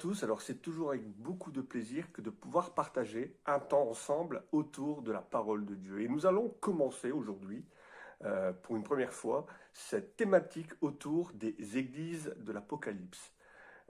tous, alors c'est toujours avec beaucoup de plaisir que de pouvoir partager un temps ensemble autour de la parole de Dieu. Et nous allons commencer aujourd'hui, pour une première fois, cette thématique autour des églises de l'Apocalypse.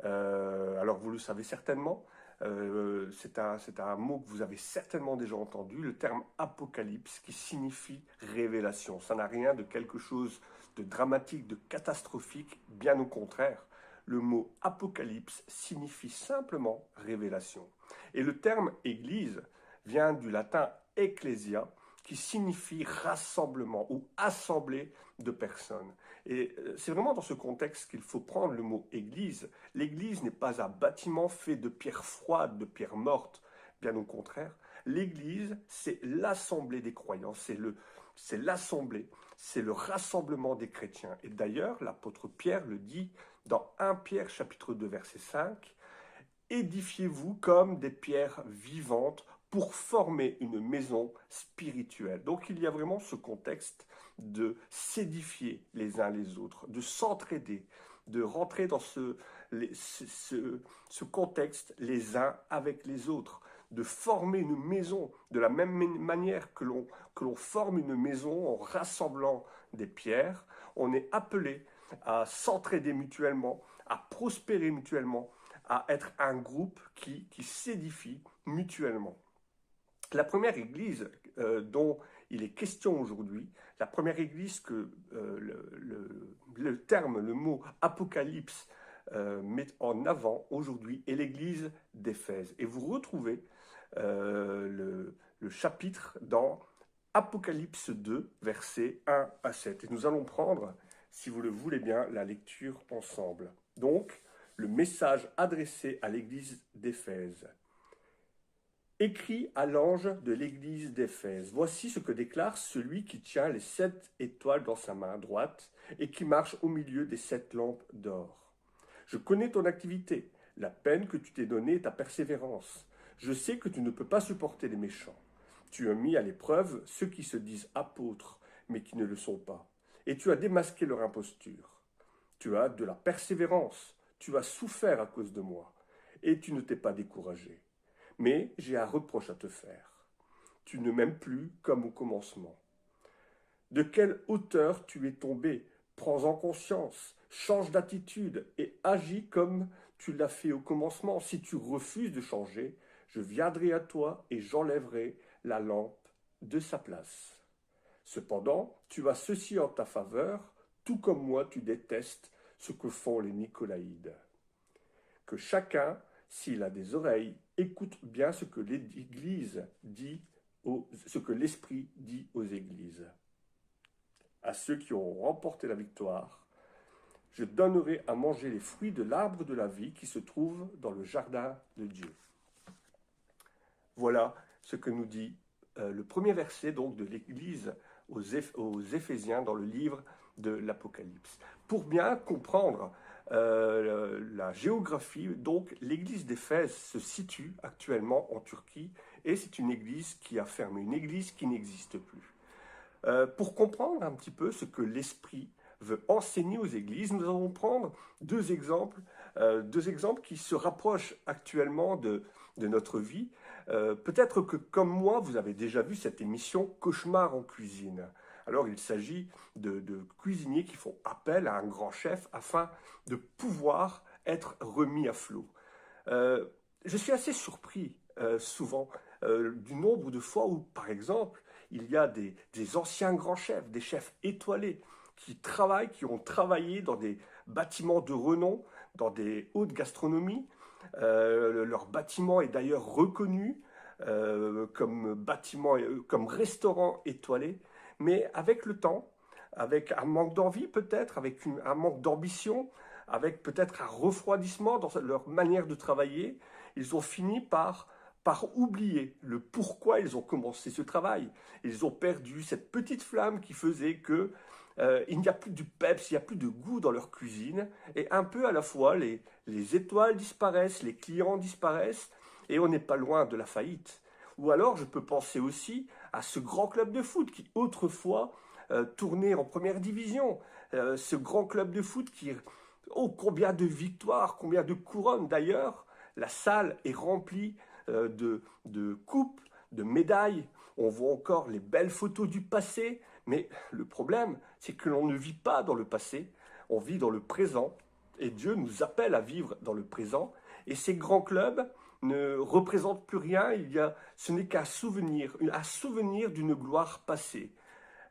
Alors vous le savez certainement, c'est un mot que vous avez certainement déjà entendu, le terme apocalypse qui signifie révélation. Ça n'a rien de quelque chose de dramatique, de catastrophique, bien au contraire. Le mot apocalypse signifie simplement révélation. Et le terme église vient du latin ecclesia, qui signifie rassemblement ou assemblée de personnes. Et c'est vraiment dans ce contexte qu'il faut prendre le mot église. L'église n'est pas un bâtiment fait de pierres froides, de pierres mortes, bien au contraire. L'église, c'est l'assemblée des croyants, c'est l'assemblée, c'est le rassemblement des chrétiens. Et d'ailleurs, l'apôtre Pierre le dit dans 1 Pierre chapitre 2 verset 5, « Édifiez-vous comme des pierres vivantes pour former une maison spirituelle. » Donc il y a vraiment ce contexte de s'édifier les uns les autres, de s'entraider, de rentrer dans ce contexte les uns avec les autres, de former une maison de la même manière que l'on forme une maison en rassemblant des pierres. On est appelé à s'entraider mutuellement, à prospérer mutuellement, à être un groupe qui s'édifie mutuellement. La première église dont il est question aujourd'hui, la première église que le terme, le mot apocalypse met en avant aujourd'hui est l'église d'Éphèse. Et vous retrouvez le chapitre dans Apocalypse 2, versets 1 à 7. Et nous allons prendre, si vous le voulez bien, la lecture ensemble. Donc, le message adressé à l'église d'Éphèse. Écrit à l'ange de l'église d'Éphèse, voici ce que déclare celui qui tient les 7 étoiles dans sa main droite et qui marche au milieu des 7 lampes d'or. Je connais ton activité, la peine que tu t'es donnée et ta persévérance. Je sais que tu ne peux pas supporter les méchants. Tu as mis à l'épreuve ceux qui se disent apôtres, mais qui ne le sont pas. Et tu as démasqué leur imposture. Tu as de la persévérance, tu as souffert à cause de moi, et tu ne t'es pas découragé. Mais j'ai un reproche à te faire. Tu ne m'aimes plus comme au commencement. De quelle hauteur tu es tombé? Prends-en conscience, change d'attitude et agis comme tu l'as fait au commencement. Si tu refuses de changer, je viendrai à toi et j'enlèverai la lampe de sa place. Cependant, tu as ceci en ta faveur, tout comme moi tu détestes ce que font les Nicolaïdes. Que chacun, s'il a des oreilles, écoute bien ce que l'Église dit, ce que l'Esprit dit aux églises. À ceux qui auront remporté la victoire, je donnerai à manger les fruits de l'arbre de la vie qui se trouve dans le jardin de Dieu. Voilà ce que nous dit le premier verset donc, de l'Église aux Éphésiens dans le livre de l'Apocalypse. Pour bien comprendre la géographie, donc l'église d'Éphèse se situe actuellement en Turquie et c'est une église qui a fermé, une église qui n'existe plus. Pour comprendre un petit peu ce que l'Esprit veut enseigner aux églises, nous allons prendre deux exemples qui se rapprochent actuellement de notre vie. Peut-être que comme moi, vous avez déjà vu cette émission Cauchemar en cuisine. Alors il s'agit de cuisiniers qui font appel à un grand chef afin de pouvoir être remis à flot. Je suis assez surpris souvent du nombre de fois où, par exemple, il y a des anciens grands chefs, des chefs étoilés qui ont travaillé dans des bâtiments de renom, dans des hautes gastronomies. Leur bâtiment est d'ailleurs reconnu comme bâtiment, comme restaurant étoilé. Mais avec le temps, avec un manque d'envie peut-être, avec un manque d'ambition, avec peut-être un refroidissement dans leur manière de travailler, ils ont fini par oublier le pourquoi ils ont commencé ce travail. Ils ont perdu cette petite flamme qui faisait que il n'y a plus du peps, il n'y a plus de goût dans leur cuisine, et un peu à la fois les étoiles disparaissent, les clients disparaissent, et on n'est pas loin de la faillite. Ou alors je peux penser aussi à ce grand club de foot qui autrefois tournait en première division, ce grand club de foot qui, oh combien de victoires, combien de couronnes d'ailleurs, La salle est remplie de coupes, de médailles. On voit encore les belles photos du passé. Mais le problème, c'est que l'on ne vit pas dans le passé, on vit dans le présent. Et Dieu nous appelle à vivre dans le présent. Et ces grands clubs ne représentent plus rien. Ce n'est qu'un souvenir d'une gloire passée.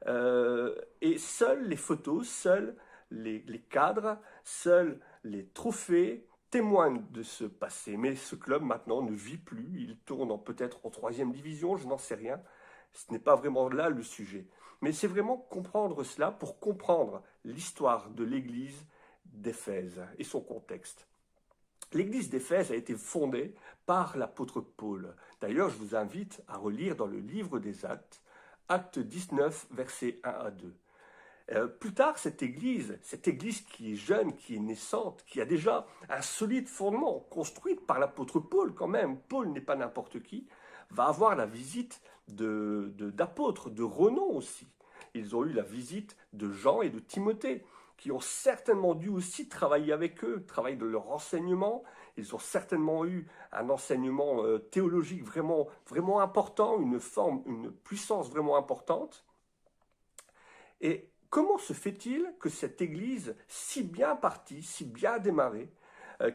Et seules les photos, seuls les cadres, seuls les trophées témoignent de ce passé. Mais ce club maintenant ne vit plus, il tourne peut-être en 3e division, je n'en sais rien. Ce n'est pas vraiment là le sujet. Mais c'est vraiment comprendre cela pour comprendre l'histoire de l'église d'Éphèse et son contexte. L'église d'Éphèse a été fondée par l'apôtre Paul. D'ailleurs, je vous invite à relire dans le livre des Actes, Acte 19, versets 1 à 2. Plus tard, cette église qui est jeune, qui est naissante, qui a déjà un solide fondement, construite par l'apôtre Paul quand même, Paul n'est pas n'importe qui, va avoir la visite d'apôtres, de renom aussi. Ils ont eu la visite de Jean et de Timothée, qui ont certainement dû aussi travailler avec eux, travailler de leur enseignement. Ils ont certainement eu un enseignement théologique vraiment, vraiment important, une puissance vraiment importante. Et comment se fait-il que cette église, si bien partie, si bien démarrée,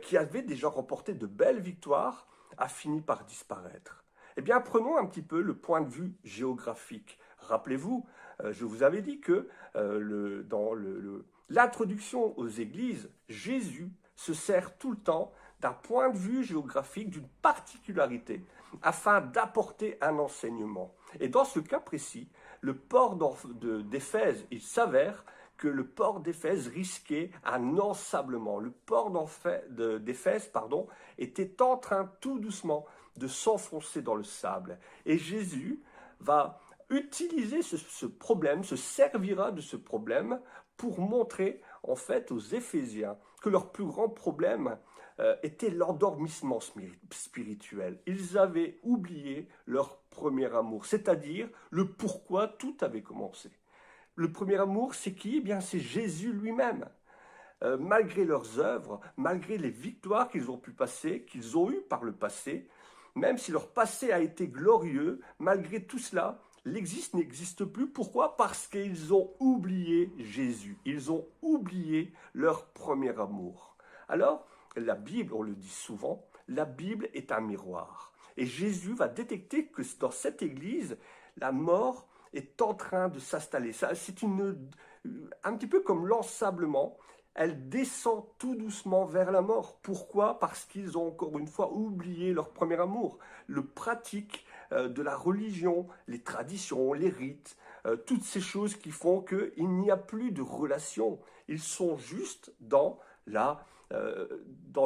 qui avait déjà remporté de belles victoires, a fini par disparaître? Eh bien, prenons un petit peu le point de vue géographique. Rappelez-vous, je vous avais dit que dans l'introduction aux églises, Jésus se sert tout le temps d'un point de vue géographique, d'une particularité, afin d'apporter un enseignement. Et dans ce cas précis, le port d'Éphèse, il s'avère que le port d'Éphèse risquait un ensablement. Le port d'Éphèse, était en train tout doucement de s'enfoncer dans le sable. Et Jésus va utiliser ce problème, se servira de ce problème pour montrer en fait aux Éphésiens que leur plus grand problème était l'endormissement spirituel. Ils avaient oublié leur premier amour, c'est-à-dire le pourquoi tout avait commencé. Le premier amour, c'est qui? Eh bien, c'est Jésus lui-même. Malgré leurs œuvres, malgré les victoires qu'ils ont pu passer, qu'ils ont eues par le passé, même si leur passé a été glorieux, malgré tout cela, l'Église n'existe plus. Pourquoi? Parce qu'ils ont oublié Jésus. Ils ont oublié leur premier amour. Alors, la Bible, on le dit souvent, la Bible est un miroir. Et Jésus va détecter que dans cette Église, la mort est en train de s'installer. C'est un petit peu comme l'ensablement. Elle descend tout doucement vers la mort. Pourquoi? Parce qu'ils ont encore une fois oublié leur premier amour. Le pratique de la religion, les traditions, les rites, toutes ces choses qui font qu'il n'y a plus de relation. Ils sont juste dans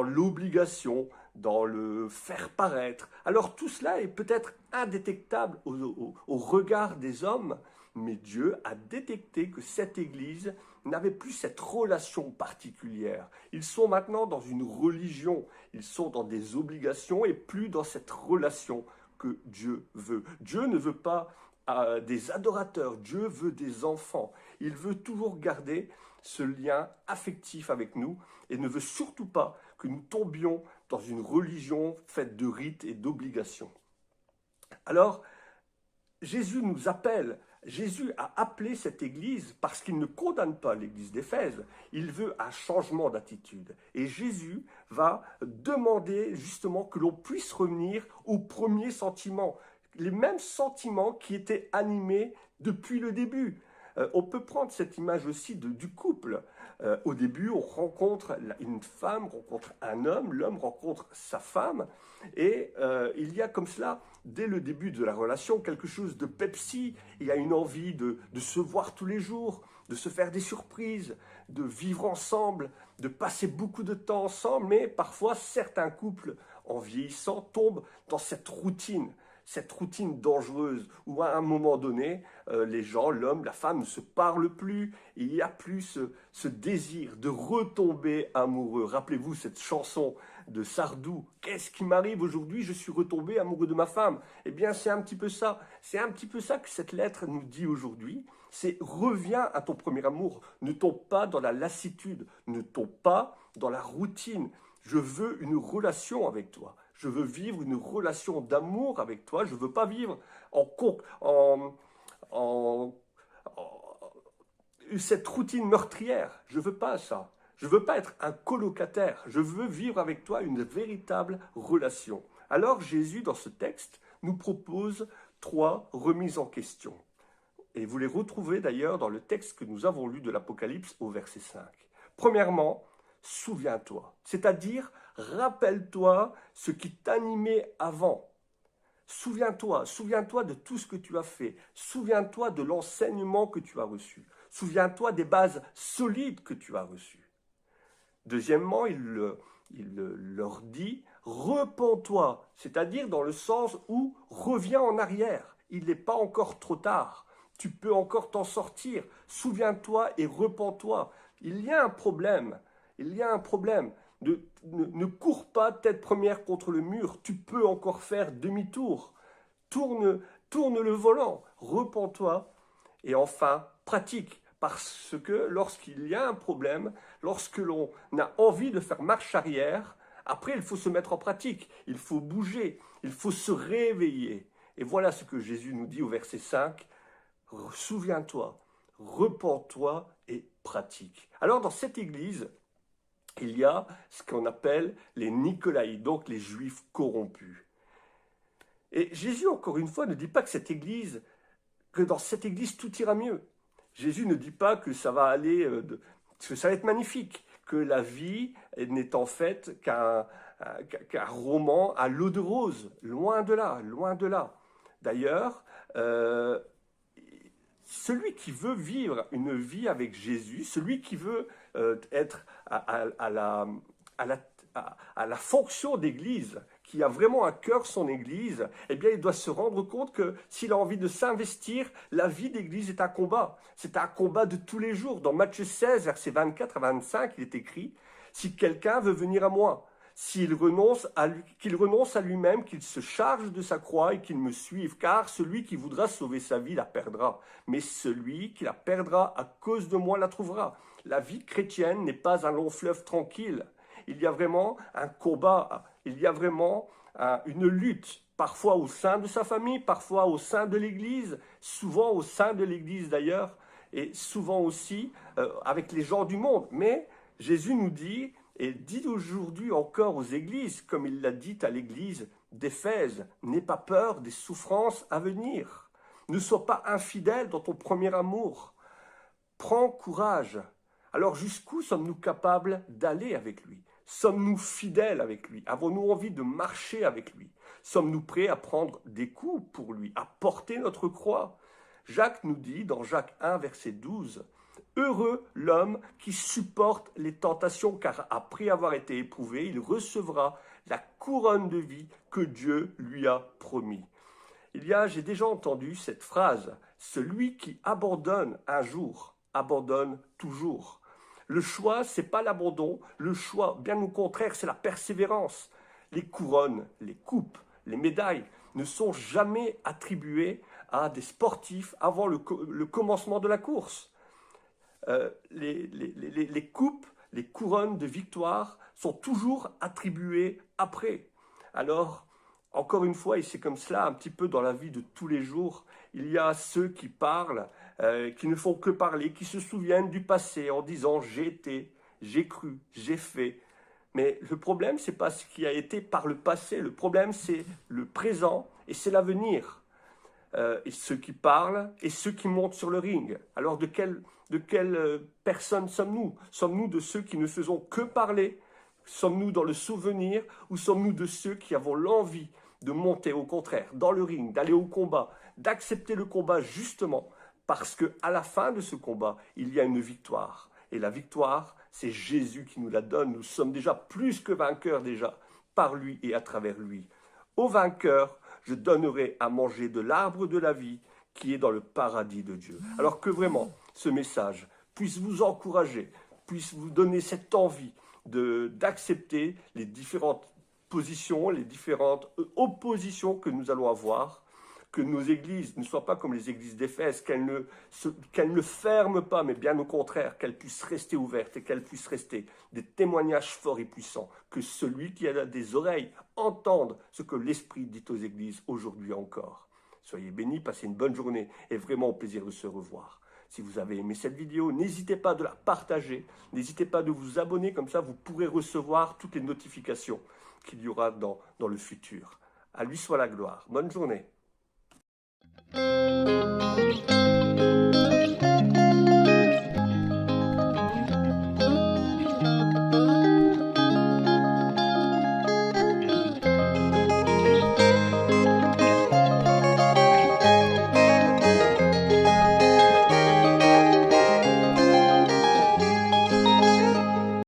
l'obligation, dans le faire paraître. Alors tout cela est peut-être indétectable au regard des hommes, mais Dieu a détecté que cette Église n'avait plus cette relation particulière. Ils sont maintenant dans une religion, ils sont dans des obligations et plus dans cette relation que Dieu veut. Dieu ne veut pas des adorateurs, Dieu veut des enfants. Il veut toujours garder ce lien affectif avec nous et ne veut surtout pas que nous tombions dans une religion faite de rites et d'obligations. Alors, Jésus nous appelle. Jésus a appelé cette église parce qu'il ne condamne pas l'église d'Éphèse, il veut un changement d'attitude. Et Jésus va demander justement que l'on puisse revenir aux premiers sentiments, les mêmes sentiments qui étaient animés depuis le début. On peut prendre cette image aussi du couple. Au début, on rencontre une femme, rencontre un homme, l'homme rencontre sa femme, et il y a comme cela, dès le début de la relation, quelque chose de Pepsi. Il y a une envie de se voir tous les jours, de se faire des surprises, de vivre ensemble, de passer beaucoup de temps ensemble, mais parfois certains couples, en vieillissant, tombent dans cette routine dangereuse où à un moment donné, les gens, l'homme, la femme ne se parlent plus, et il n'y a plus ce désir de retomber amoureux. Rappelez-vous cette chanson de Sardou, « Qu'est-ce qui m'arrive aujourd'hui? Je suis retombé amoureux de ma femme. » Eh bien, c'est un petit peu ça. C'est un petit peu ça que cette lettre nous dit aujourd'hui. C'est « Reviens à ton premier amour. Ne tombe pas dans la lassitude. Ne tombe pas dans la routine. » Je veux une relation avec toi. Je veux vivre une relation d'amour avec toi. Je ne veux pas vivre en, en cette routine meurtrière. Je ne veux pas ça. Je ne veux pas être un colocataire. Je veux vivre avec toi une véritable relation. Alors Jésus, dans ce texte, nous propose 3 remises en question. Et vous les retrouvez d'ailleurs dans le texte que nous avons lu de l'Apocalypse au verset 5. Premièrement, souviens-toi, c'est-à-dire rappelle-toi ce qui t'animait avant. Souviens-toi de tout ce que tu as fait. Souviens-toi de l'enseignement que tu as reçu. Souviens-toi des bases solides que tu as reçues. Deuxièmement, il leur dit, repens-toi, c'est-à-dire dans le sens où reviens en arrière. Il n'est pas encore trop tard. Tu peux encore t'en sortir. Souviens-toi et repens-toi. Il y a un problème. Il y a un problème. Ne cours pas tête première contre le mur. Tu peux encore faire demi-tour. Tourne le volant. Repens-toi. Et enfin, pratique. Parce que lorsqu'il y a un problème, lorsque l'on a envie de faire marche arrière, après il faut se mettre en pratique. Il faut bouger. Il faut se réveiller. Et voilà ce que Jésus nous dit au verset 5. Souviens-toi, repens-toi et pratique. Alors dans cette église, il y a ce qu'on appelle les Nicolaïtes, donc les Juifs corrompus. Et Jésus, encore une fois, ne dit pas que dans cette église tout ira mieux. Jésus ne dit pas que ça va aller, que ça va être magnifique, que la vie n'est en fait qu'un roman à l'eau de rose, loin de là, loin de là. D'ailleurs, celui qui veut vivre une vie avec Jésus, celui qui veut être à la fonction d'église, qui a vraiment à cœur son église, eh bien, il doit se rendre compte que s'il a envie de s'investir, la vie d'église est un combat. C'est un combat de tous les jours. Dans Matthieu 16, versets 24 à 25, il est écrit « Si quelqu'un veut venir à moi, qu'il renonce à lui-même, qu'il se charge de sa croix et qu'il me suive, car celui qui voudra sauver sa vie la perdra, mais celui qui la perdra à cause de moi la trouvera. » La vie chrétienne n'est pas un long fleuve tranquille. Il y a vraiment un combat, il y a vraiment une lutte, parfois au sein de sa famille, parfois au sein de l'Église, souvent au sein de l'Église d'ailleurs, et souvent aussi avec les gens du monde. Mais Jésus nous dit, et dit aujourd'hui encore aux églises, comme il l'a dit à l'église d'Éphèse, n'aie pas peur des souffrances à venir. Ne sois pas infidèle dans ton premier amour. Prends courage. Alors jusqu'où sommes-nous capables d'aller avec lui? Sommes-nous fidèles avec lui? Avons-nous envie de marcher avec lui? Sommes-nous prêts à prendre des coups pour lui, à porter notre croix? Jacques nous dit dans Jacques 1, verset 12, « Heureux l'homme qui supporte les tentations, car après avoir été éprouvé, il recevra la couronne de vie que Dieu lui a promis. » J'ai déjà entendu cette phrase, « Celui qui abandonne un jour, abandonne toujours. » Le choix, ce n'est pas l'abandon, le choix, bien au contraire, c'est la persévérance. Les couronnes, les coupes, les médailles ne sont jamais attribuées à des sportifs avant le commencement de la course. Les coupes, les couronnes de victoire sont toujours attribuées après. Alors, encore une fois, et c'est comme cela un petit peu dans la vie de tous les jours, il y a ceux qui parlent, qui ne font que parler, qui se souviennent du passé en disant « j'ai été, j'ai cru, j'ai fait ». Mais le problème, ce n'est pas ce qui a été par le passé, le problème, c'est le présent et c'est l'avenir. Et ceux qui parlent et ceux qui montent sur le ring. Alors de quelle personne sommes-nous? Sommes-nous de ceux qui ne faisons que parler? Sommes-nous dans le souvenir ou sommes-nous de ceux qui avons l'envie de monter au contraire dans le ring, d'aller au combat, d'accepter le combat justement parce qu'à la fin de ce combat, il y a une victoire. Et la victoire, c'est Jésus qui nous la donne. Nous sommes déjà plus que vainqueurs déjà par lui et à travers lui. Au vainqueur, je donnerai à manger de l'arbre de la vie qui est dans le paradis de Dieu. Alors que vraiment, ce message puisse vous encourager, puisse vous donner cette envie d'accepter les différentes positions, les différentes oppositions que nous allons avoir, que nos églises ne soient pas comme les églises d'Éphèse, qu'elles ne ferment pas, mais bien au contraire, qu'elles puissent rester ouvertes et qu'elles puissent rester des témoignages forts et puissants, que celui qui a des oreilles entende ce que l'Esprit dit aux églises aujourd'hui encore. Soyez bénis, passez une bonne journée et vraiment au plaisir de se revoir. Si vous avez aimé cette vidéo, n'hésitez pas de la partager, n'hésitez pas de vous abonner, comme ça vous pourrez recevoir toutes les notifications qu'il y aura dans le futur. À lui soit la gloire. Bonne journée.